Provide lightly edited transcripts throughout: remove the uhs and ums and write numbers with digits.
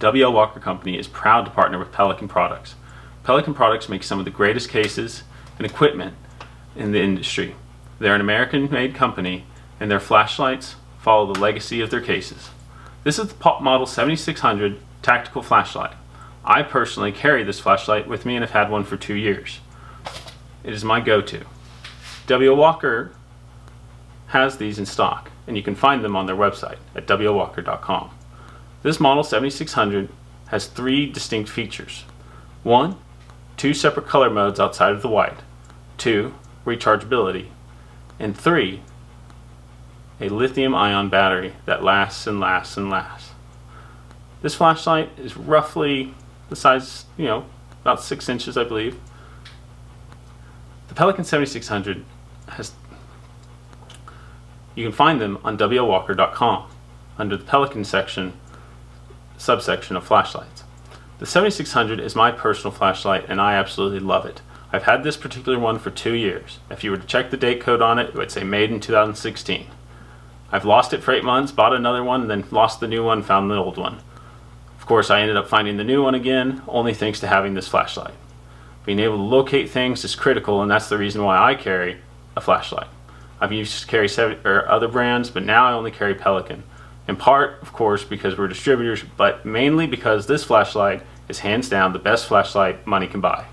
W.L. Walker Company is proud to partner with Pelican products. Pelican products make some of the greatest cases and equipment in the industry. They're an American-made company, and their flashlights follow the legacy of their cases. This is the Pop Model 7600 tactical flashlight. I personally carry this flashlight with me and have had one for 2 years. It is my go-to. W.L. Walker has these in stock, and you can find them on their website at WLWalker.com. This Model 7600 has 3 distinct features. 1, 2 separate color modes outside of the white. 2, rechargeability. And 3, a lithium-ion battery that lasts and lasts and lasts. This flashlight is roughly the size, about 6 inches, I believe. The Pelican 7600 you can find them on WLWalker.com under the Pelican subsection of flashlights. The 7600 is my personal flashlight, and I absolutely love it. I've had this particular one for 2 years. If you were to check the date code on it, it would say made in 2016. I've lost it for 8 months, bought another one, then lost the new one, found the old one. Of course, I ended up finding the new one again, only thanks to having this flashlight. Being able to locate things is critical, and that's the reason why I carry a flashlight. I've used to carry other brands, but now I only carry Pelican. In part, of course, because we're distributors, but mainly because this flashlight is hands down the best flashlight money can buy.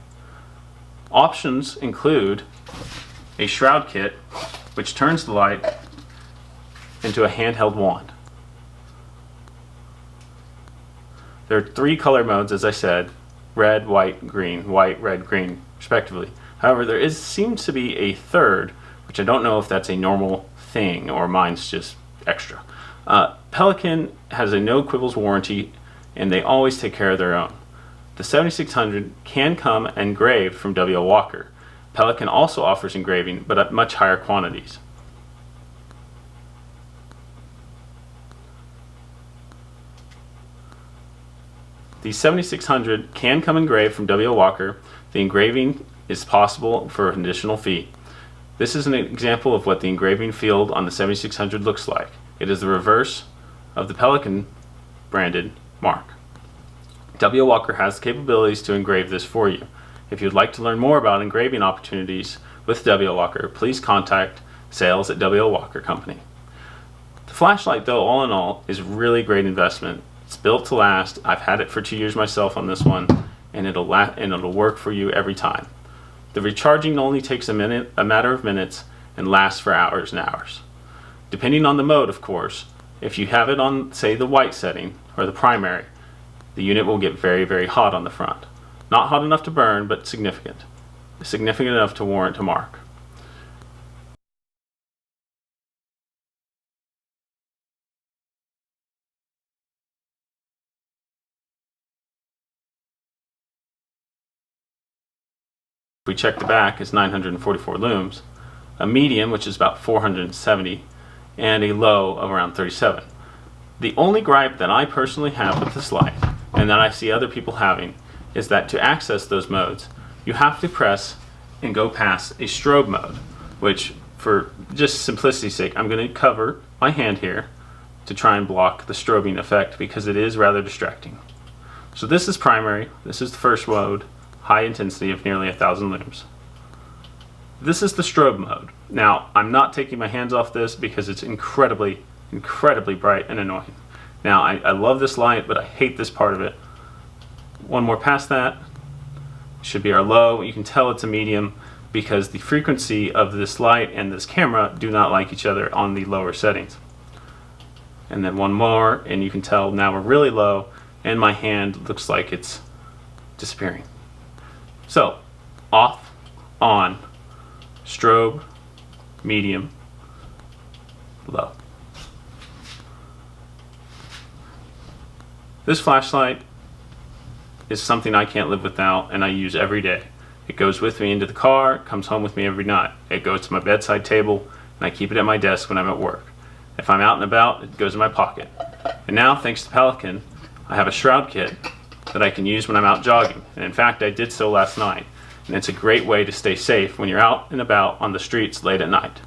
Options include a shroud kit, which turns the light into a handheld wand. There are 3 color modes, as I said: red, white, green, white, red, green, respectively. However, there seems to be a third, which I don't know if that's a normal thing or mine's just extra. Pelican has a no quibbles warranty, and they always take care of their own. The 7600 can come engraved from W.L. Walker. Pelican also offers engraving, but at much higher quantities. The 7600 can come engraved from W.L. Walker. The engraving is possible for an additional fee. This is an example of what the engraving field on the 7600 looks like. It is the reverse of the Pelican branded mark. W.L. Walker has the capabilities to engrave this for you. If you'd like to learn more about engraving opportunities with W.L. Walker, please contact sales at W.L. Walker Company. The flashlight, though, all in all, is really great investment. It's built to last. I've had it for 2 years myself on this one, and it'll work for you every time. The recharging only takes a matter of minutes, and lasts for hours and hours. Depending on the mode, of course, if you have it on, say, the white setting or the primary, the unit will get very, very hot on the front. Not hot enough to burn, but significant. Significant enough to warrant a mark. If we check the back, it's 944 looms, a medium, which is about 470, and a low of around 37. The only gripe that I personally have with this light, and that I see other people having, is that to access those modes, you have to press and go past a strobe mode, which, for just simplicity's sake, I'm going to cover my hand here to try and block the strobing effect, because it is rather distracting. So this is primary, this is the first mode, high intensity of nearly 1,000 looms. This is the strobe mode. Now, I'm not taking my hands off this because it's incredibly, incredibly bright and annoying. Now, I love this light, but I hate this part of it. One more past that should be our low. You can tell it's a medium because the frequency of this light and this camera do not like each other on the lower settings. And then one more, and you can tell now we're really low, and my hand looks like it's disappearing. So, off, on, strobe, medium, low. This flashlight is something I can't live without, and I use every day. It goes with me into the car, comes home with me every night. It goes to my bedside table, and I keep it at my desk when I'm at work. If I'm out and about, it goes in my pocket. And now, thanks to Pelican, I have a shroud kit that I can use when I'm out jogging. And in fact, I did so last night. And it's a great way to stay safe when you're out and about on the streets late at night.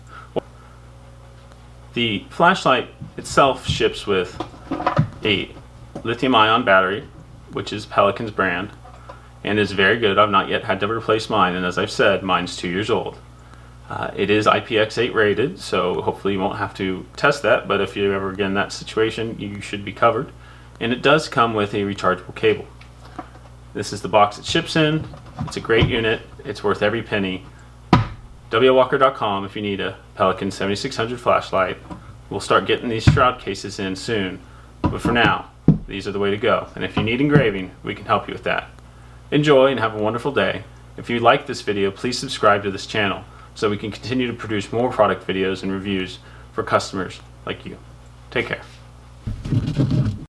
The flashlight itself ships with a lithium-ion battery, which is Pelican's brand, and is very good. I've not yet had to replace mine, and as I've said, mine's 2 years old. It is IPX8 rated, so hopefully you won't have to test that, but if you ever get in that situation, you should be covered. And it does come with a rechargeable cable. This is the box it ships in. It's a great unit. It's worth every penny. WLWalker.com if you need a Pelican 7600 flashlight. We'll start getting these shroud cases in soon, but for now, these are the way to go. And if you need engraving, we can help you with that. Enjoy and have a wonderful day. If you like this video, please subscribe to this channel so we can continue to produce more product videos and reviews for customers like you. Take care.